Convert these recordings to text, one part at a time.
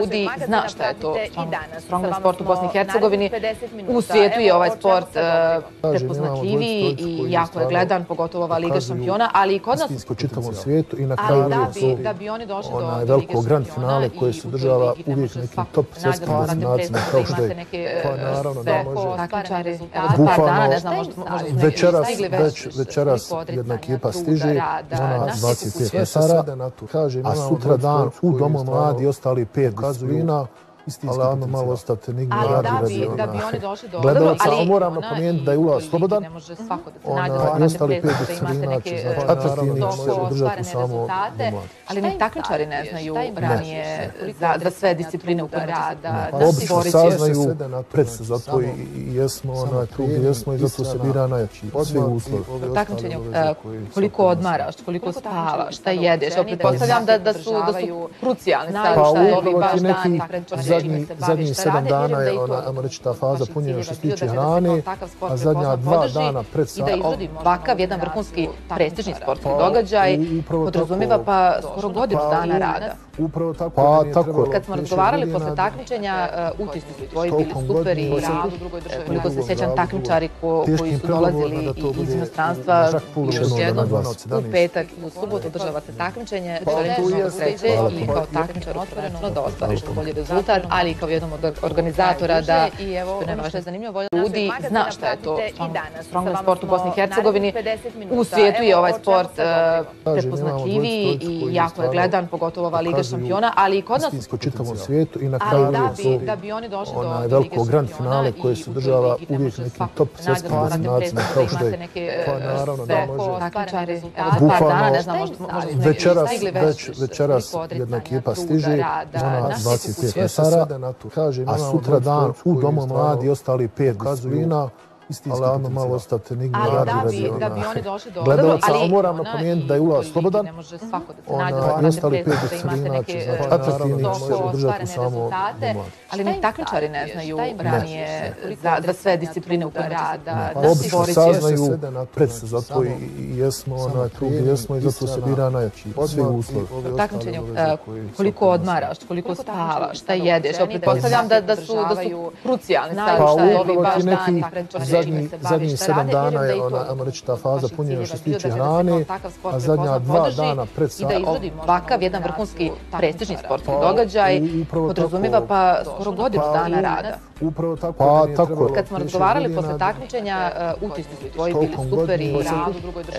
ljudi zna šta je to strongman sport u Bosni i Hercegovini. U svijetu je ovaj sport prepoznatljiviji i jako je gledan, pogotovo ova Liga šampiona, ali i kod nas po čitavom svijetu i na kraju onaj veliko grand finale koje se održava uvijek nekim top svjetskim destinacijama kao što je, pa naravno da može bukvalno večeras jedna ekipa stiže, ona 25 metara, a sutra dan u Domu mladi i ostali 5 gazovina, ali ajmo malo ostati enigma radi gledalaca, ali moram napomenuti da je ulaz slobodan i ostali 5 disciplina će atraktivni se održati u samo Domu mladi. Ali ni takmičari ne znaju ranije za sve discipline u kojima obično saznaju pred se, zato i jesmo tu gdje jesmo i zato se bira najjači. Svi uslovi. Takmičenju, koliko odmaraš, koliko spavaš, šta jedeš? Pretpostavljam da su krucijalni stavljaš upravo ti neki zadnjih 7 dana je ajmo reći ta faza punjenja što se tiče hrane, a zadnja 2 dana pred sam. Ovakav jedan vrhunski prestižni sportski događaj podrazumijeva pa skoro godinu dana rada. Upravo tako. Kad smo razgovarali posle takmičenja, utisci su tvoji bili super i koliko se sjećam takmičari koji su dolazili iz inostranstva još jednom u petak i u subotu održava se takmičenje. Želim ti mnogo sreće i kao takmičar otvoreno da ostvariš bolji rezultat, ali i kao jednom od organizatora da nema važno zanimljivo ljudi zna šta je to strongman sport u Bosni i Hercegovini. U svijetu je ovaj sport prepoznatljiviji i jako je gledan, pogotovo ova Liga šampiona, ali i kod nas po čitavom svijetu i na kraju onaj veliko grand finale koje se održava uvijek nekim top svjetskim destinacijama kao što je, pa naravno da može bukvalno večeras jedna ekipa stiže, ona 25 metara, a sutra dan u Domu mladi i ostali 5 gazovina, ali ajmo malo ostati enigma radi gledalaca, ali moram napomenuti da je ulaz slobodan i ostali 5 disciplina će atraktivni se održati u samo Domu mladi. Ali ni takmičari ne znaju ranije za sve discipline u kojima obično saznaju pred se, zato i jesmo tu gdje jesmo i zato se bira najjači. Svi uslovi. Takmičenju, koliko odmaraš, koliko spavaš, šta jedeš? Pretpostavljam da su krucijalni stavljaš upravo ti neki zadnjih 7 dana je ajmo reći ta faza punjenja što se tiče hrane, a zadnja 2 dana pred sam. Ovakav jedan vrhunski prestižni sportski događaj podrazumijeva pa skoro godinu dana rada. Upravo tako. Kad smo razgovarali posle takmičenja, utisci su tvoji bili super i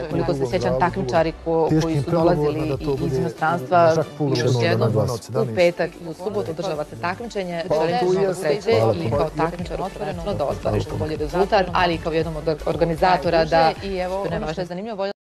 koliko se sjećam takmičari koji su dolazili iz inostranstva još jednom u petak i u subotu održava se takmičenje. Želim ti mnogo sreće i kao takmičar otvoreno da ostvariš bolji rezultat, ali i kao jednom od organizatora da nema važno zanimljivo